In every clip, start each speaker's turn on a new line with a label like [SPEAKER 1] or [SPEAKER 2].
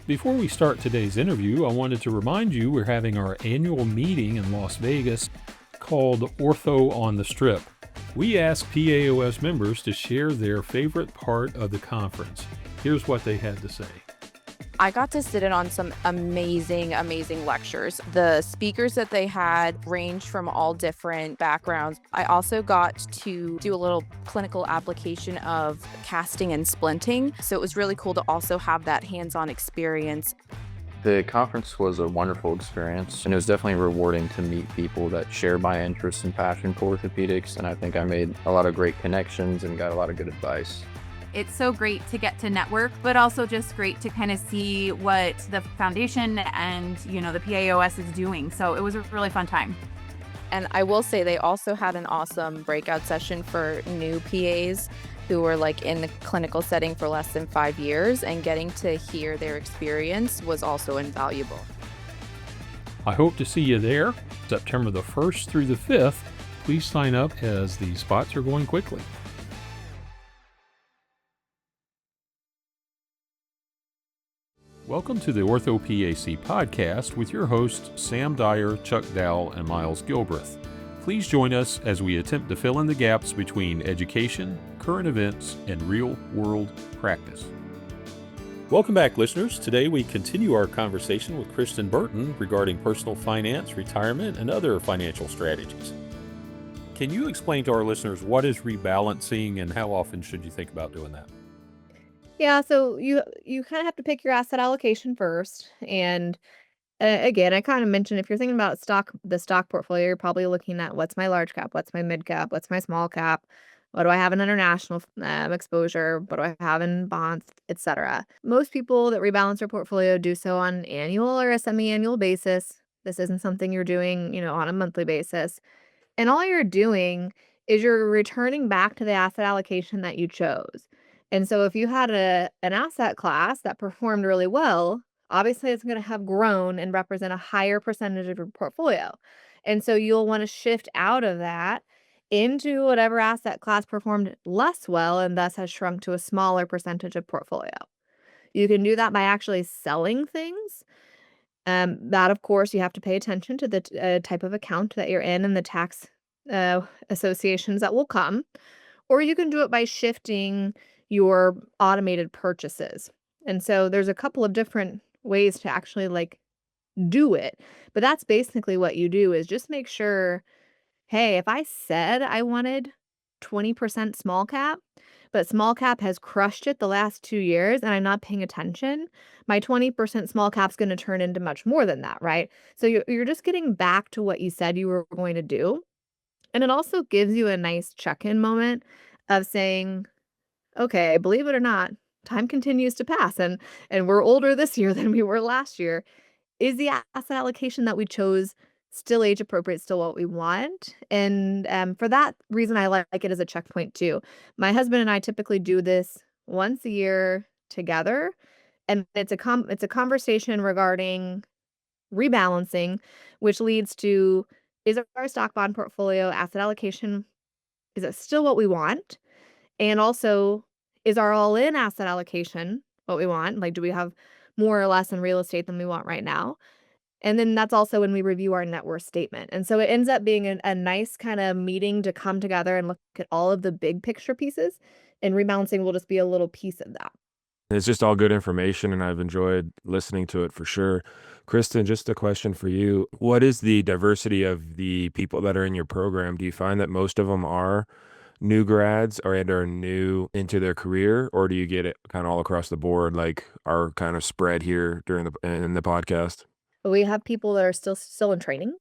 [SPEAKER 1] Before we start today's interview, I wanted to remind you we're having our annual meeting in Las Vegas called Ortho on the Strip. We asked PAOS members to share their favorite part of the conference. Here's what they had to say.
[SPEAKER 2] I got to sit in on some amazing lectures. The speakers that they had ranged from all different backgrounds. I also got to do a little clinical application of casting and splinting. So it was really cool to also have that hands-on experience.
[SPEAKER 3] The conference was a wonderful experience, and it was definitely rewarding to meet people that share my interest and passion for orthopedics, and I think I made a lot of great connections and got a lot of good advice.
[SPEAKER 4] It's so great to get to network, but also just great to kind of see what the foundation and, the PAOS is doing. So it was a really fun time.
[SPEAKER 2] And I will say they also had an awesome breakout session for new PAs who were in the clinical setting for less than 5 years, and getting to hear their experience was also invaluable.
[SPEAKER 1] I hope to see you there, September the 1st through the 5th. Please sign up as the spots are going quickly. Welcome to the orthoPAC podcast with your hosts Sam Dyer, Chuck Dowell, and Miles Gilbreth. Please join us as we attempt to fill in the gaps between education, current events, and real-world practice. Welcome back, listeners. Today we continue our conversation with Kristin Burton regarding personal finance, retirement, and other financial strategies. Can you explain to our listeners what is rebalancing and how often should you think about doing that?
[SPEAKER 5] Yeah, so you kind of have to pick your asset allocation first. And again, I kind of mentioned if you're thinking about the stock portfolio, you're probably looking at what's my large cap, what's my mid cap, what's my small cap, what do I have in international exposure, what do I have in bonds, etc. Most people that rebalance their portfolio do so on an annual or a semi-annual basis. This isn't something you're doing, on a monthly basis. And all you're doing is you're returning back to the asset allocation that you chose. And so if you had an asset class that performed really well, obviously it's going to have grown and represent a higher percentage of your portfolio. And so you'll want to shift out of that into whatever asset class performed less well and thus has shrunk to a smaller percentage of portfolio. You can do that by actually selling things. That, of course, you have to pay attention to the type of account that you're in and the tax associations that will come. Or you can do it by shifting your automated purchases. And so there's a couple of different ways to actually do it. But that's basically what you do is just make sure, hey, if I said I wanted 20% small cap, but small cap has crushed it the last 2 years and I'm not paying attention, my 20% small cap's going to turn into much more than that, right? So you're just getting back to what you said you were going to do. And it also gives you a nice check-in moment of saying, okay, believe it or not, time continues to pass and we're older this year than we were last year. Is the asset allocation that we chose still age appropriate, still what we want? And for that reason, I like it as a checkpoint too. My husband and I typically do this once a year together, and it's a conversation regarding rebalancing, which leads to, is our stock bond portfolio asset allocation, is it still what we want? And also, is our all-in asset allocation what we want? Do we have more or less in real estate than we want right now? And then that's also when we review our net worth statement. And so it ends up being a nice kind of meeting to come together and look at all of the big picture pieces. And rebalancing will just be a little piece of that.
[SPEAKER 6] It's just all good information, and I've enjoyed listening to it for sure. Kristin, just a question for you. What is the diversity of the people that are in your program? Do you find that most of them are new grads and are new into their career, or do you get it kind of all across the board, like our kind of spread here in the podcast?
[SPEAKER 5] We have people that are still in training,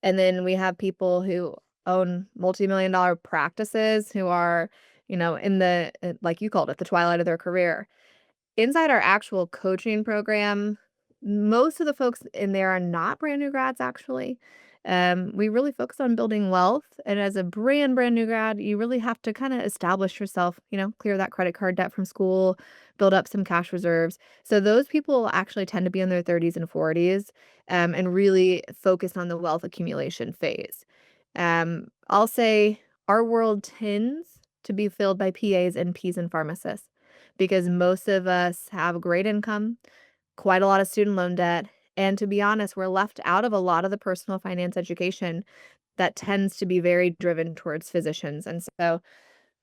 [SPEAKER 5] and then we have people who own multi-million-dollar practices who are, in the, like you called it, the twilight of their career. Inside our actual coaching program, most of the folks in there are not brand new grads, actually. We really focus on building wealth. And as a brand new grad, you really have to kind of establish yourself, clear that credit card debt from school, build up some cash reserves. So those people actually tend to be in their 30s and 40s, and really focus on the wealth accumulation phase. I'll say our world tends to be filled by PAs and Ps and pharmacists, because most of us have great income. quite a lot of student loan debt. And to be honest, we're left out of a lot of the personal finance education that tends to be very driven towards physicians. And so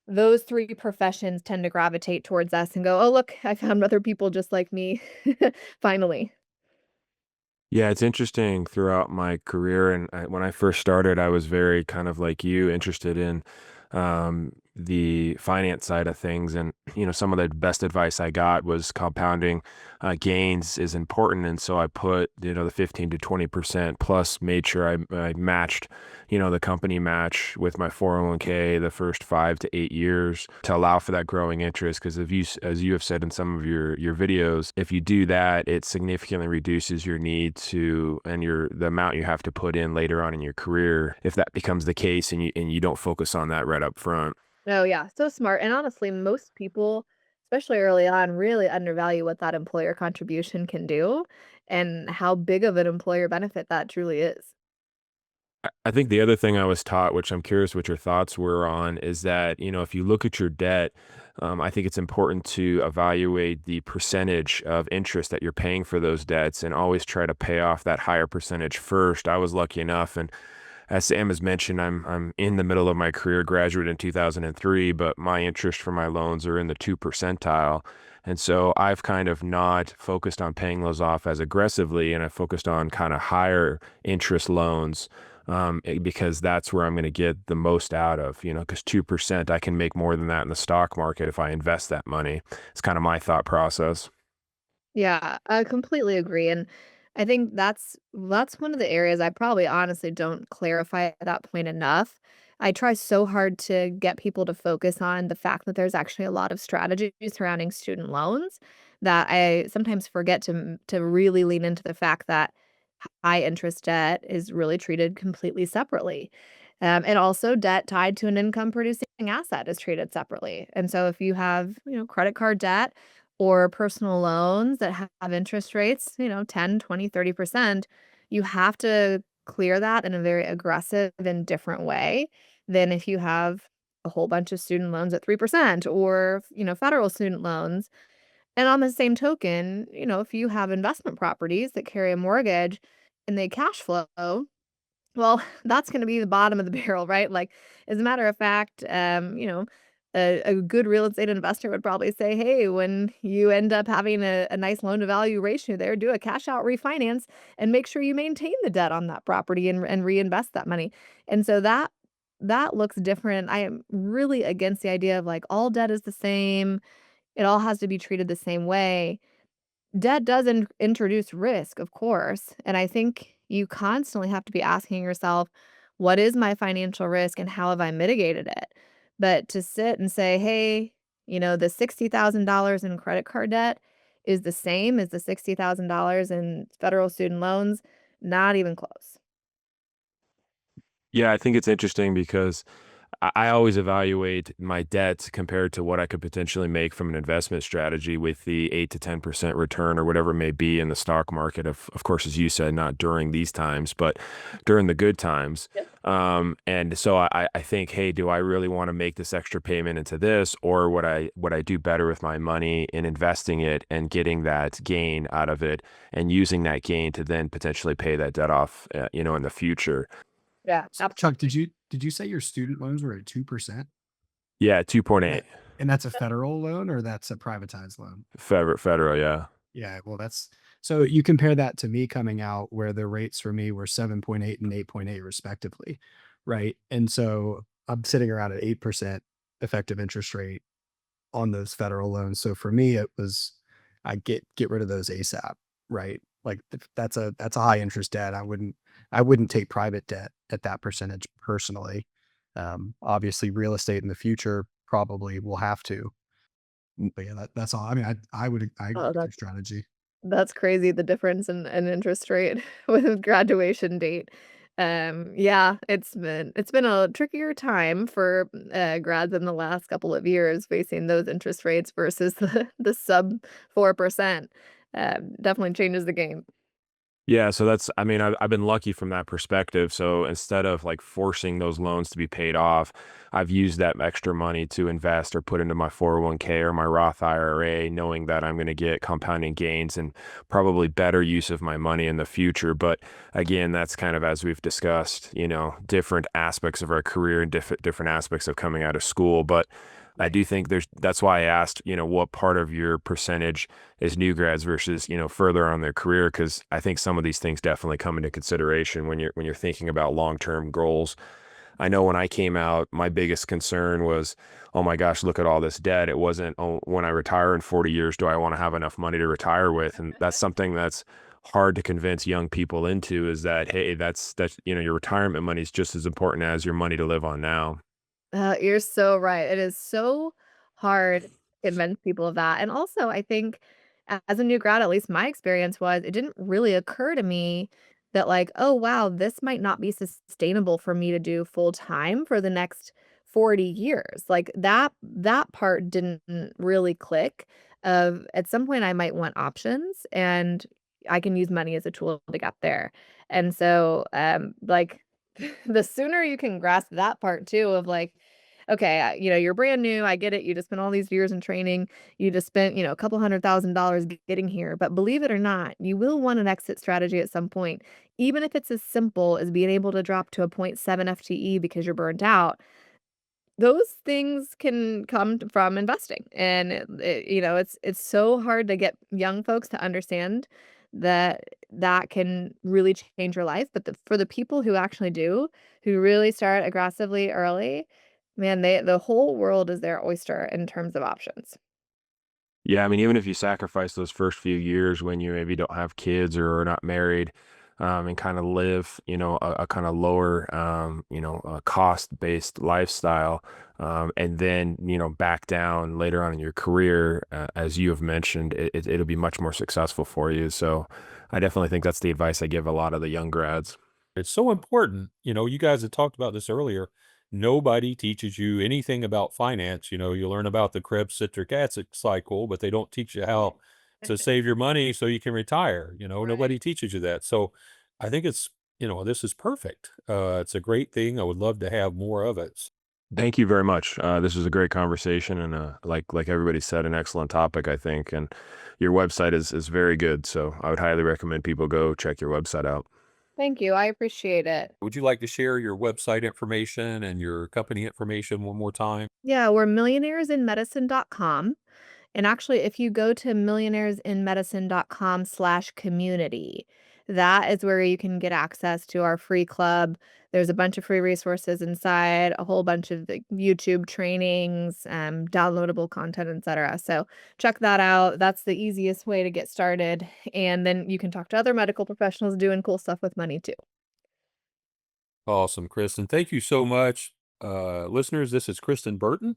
[SPEAKER 5] those three professions tend to gravitate towards us and go, oh, look, I found other people just like me. Finally.
[SPEAKER 6] Yeah, it's interesting throughout my career. And when I first started, I was very kind of like you, interested in the finance side of things. And, some of the best advice I got was compounding gains is important. And so I put, the 15 to 20% plus made sure I matched, the company match with my 401k the first 5 to 8 years to allow for that growing interest. Because if as you have said in some of your videos, if you do that, it significantly reduces your need to, and the amount you have to put in later on in your career, if that becomes the case and you don't focus on that right up front.
[SPEAKER 5] Oh, yeah, so smart. And honestly, most people, especially early on, really undervalue what that employer contribution can do and how big of an employer benefit that truly is.
[SPEAKER 6] I think the other thing I was taught, which I'm curious what your thoughts were on, is that, if you look at your debt, I think it's important to evaluate the percentage of interest that you're paying for those debts and always try to pay off that higher percentage first. I was lucky enough, and as Sam has mentioned, I'm in the middle of my career, graduated in 2003, but my interest for my loans are in the 2 percentile. And so I've kind of not focused on paying those off as aggressively, and I focused on kind of higher interest loans, because that's where I'm going to get the most out of, because 2%, I can make more than that in the stock market if I invest that money. It's kind of my thought process.
[SPEAKER 5] Yeah, I completely agree, and I think that's one of the areas I probably honestly don't clarify at that point enough. I try so hard to get people to focus on the fact that there's actually a lot of strategies surrounding student loans that I sometimes forget to really lean into the fact that high interest debt is really treated completely separately. And also debt tied to an income producing asset is treated separately. And so if you have, credit card debt or personal loans that have interest rates, 10, 20, 30%, you have to clear that in a very aggressive and different way than if you have a whole bunch of student loans at 3% or, federal student loans. And on the same token, if you have investment properties that carry a mortgage and they cash flow, well, that's gonna be the bottom of the barrel, right? Like, as a matter of fact, a good real estate investor would probably say, "Hey, when you end up having a nice loan to value ratio there, do a cash out refinance and make sure you maintain the debt on that property and reinvest that money." And so that looks different. I am really against the idea of, like, all debt is the same, it all has to be treated the same way. Debt does introduce risk, of course, and I think you constantly have to be asking yourself, "What is my financial risk and how have I mitigated it?" But to sit and say, "Hey, the $60,000 in credit card debt is the same as the $60,000 in federal student loans," not even close.
[SPEAKER 6] Yeah, I think it's interesting because I always evaluate my debt compared to what I could potentially make from an investment strategy with the 8 to 10% return or whatever it may be in the stock market. Of course, as you said, not during these times, but during the good times.
[SPEAKER 5] Yep.
[SPEAKER 6] And so I think, hey, do I really want to make this extra payment into this, or would I do better with my money in investing it and getting that gain out of it and using that gain to then potentially pay that debt off, in the future?
[SPEAKER 5] Yeah,
[SPEAKER 7] Chuck,
[SPEAKER 5] absolutely.
[SPEAKER 7] did you say your student loans were at 2%?
[SPEAKER 6] Yeah,
[SPEAKER 7] And
[SPEAKER 6] 2.8
[SPEAKER 7] that's a federal loan or that's a privatized loan?
[SPEAKER 6] federal. Yeah.
[SPEAKER 7] Yeah, well, that's so you compare that to me coming out where the rates for me were 7.8 and 8.8 respectively, right? And so I'm sitting around at 8% effective interest rate on those federal loans. So for me, it was I get rid of those ASAP, right? Like that's a high interest debt. I wouldn't take private debt at that percentage personally. Obviously, real estate in the future probably will have to. But yeah, that's all. I mean, I agree
[SPEAKER 5] Oh,
[SPEAKER 7] with your strategy.
[SPEAKER 5] that's crazy, the difference in interest rate with graduation date. Yeah, it's been a trickier time for, grads in the last couple of years facing those interest rates versus the sub 4%. Definitely changes the game.
[SPEAKER 6] Yeah, so that's, I mean, I've been lucky from that perspective. So instead of like forcing those loans to be paid off, I've used that extra money to invest or put into my 401k or my Roth IRA, knowing that I'm going to get compounding gains and probably better use of my money in the future. But again, that's kind of, as we've discussed, different aspects of our career and different aspects of coming out of school. But I do think that's why I asked, what part of your percentage is new grads versus, further on their career. Cause I think some of these things definitely come into consideration when you're thinking about long-term goals. I know when I came out, my biggest concern was, oh my gosh, look at all this debt. It wasn't, oh, when I retire in 40 years, do I want to have enough money to retire with? And that's something that's hard to convince young people into, is that, hey, that's, your retirement money is just as important as your money to live on now.
[SPEAKER 5] You're so right. It is so hard to convince people of that. And also, I think as a new grad, at least my experience was, it didn't really occur to me that, like, oh, wow, this might not be sustainable for me to do full time for the next 40 years. Like that part didn't really click. Of at some point I might want options and I can use money as a tool to get there. And so like the sooner you can grasp that part too of like, okay, you're brand new. I get it. You just spent all these years in training. You just spent, a couple $100,000 getting here. But believe it or not, you will want an exit strategy at some point, even if it's as simple as being able to drop to a point 0.7 FTE because you're burnt out. Those things can come from investing, and it's so hard to get young folks to understand that that can really change your life, but for the people who actually do, who really start aggressively early, man, the whole world is their oyster in terms of options.
[SPEAKER 6] Yeah, I mean, even if you sacrifice those first few years when you maybe don't have kids or are not married, and kind of live, a kind of lower, cost-based lifestyle, and then, back down later on in your career, as you have mentioned, it'll be much more successful for you. So I definitely think that's the advice I give a lot of the young grads.
[SPEAKER 1] It's so important. You guys had talked about this earlier. Nobody teaches you anything about finance. You learn about the Krebs citric acid cycle, but they don't teach you how to save your money so you can retire.
[SPEAKER 5] Right.
[SPEAKER 1] Nobody teaches you that. So I think this is perfect. It's a great thing. I would love to have more of it.
[SPEAKER 6] Thank you very much. This was a great conversation, and like everybody said, an excellent topic, I think. And your website is very good, so I would highly recommend people go check your website out.
[SPEAKER 5] Thank you. I appreciate it.
[SPEAKER 1] Would you like to share your website information and your company information one more time?
[SPEAKER 5] Yeah, we're millionairesinmedicine.com. And actually, if you go to millionairesinmedicine.com/community, that is where you can get access to our free club. There's a bunch of free resources inside, a whole bunch of like, YouTube trainings, downloadable content, etc. So check that out. That's the easiest way to get started. And then you can talk to other medical professionals doing cool stuff with money too.
[SPEAKER 1] Awesome, Kristen. Thank you so much. Listeners, this is Kristin Burton,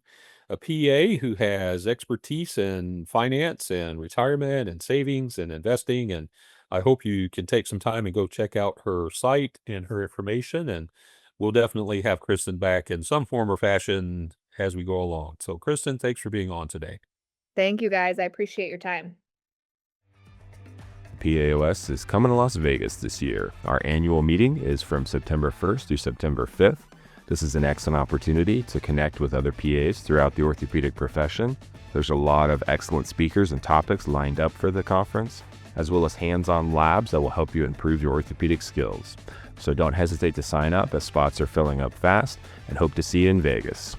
[SPEAKER 1] a PA who has expertise in finance and retirement and savings and investing. And I hope you can take some time and go check out her site and her information. And we'll definitely have Kristen back in some form or fashion as we go along. So, Kristen, thanks for being on today.
[SPEAKER 5] Thank you guys. I appreciate your time.
[SPEAKER 6] PAOS is coming to Las Vegas this year. Our annual meeting is from September 1st through September 5th. This is an excellent opportunity to connect with other PAs throughout the orthopedic profession. There's a lot of excellent speakers and topics lined up for the conference, as well as hands-on labs that will help you improve your orthopedic skills. So don't hesitate to sign up as spots are filling up fast, and hope to see you in Vegas.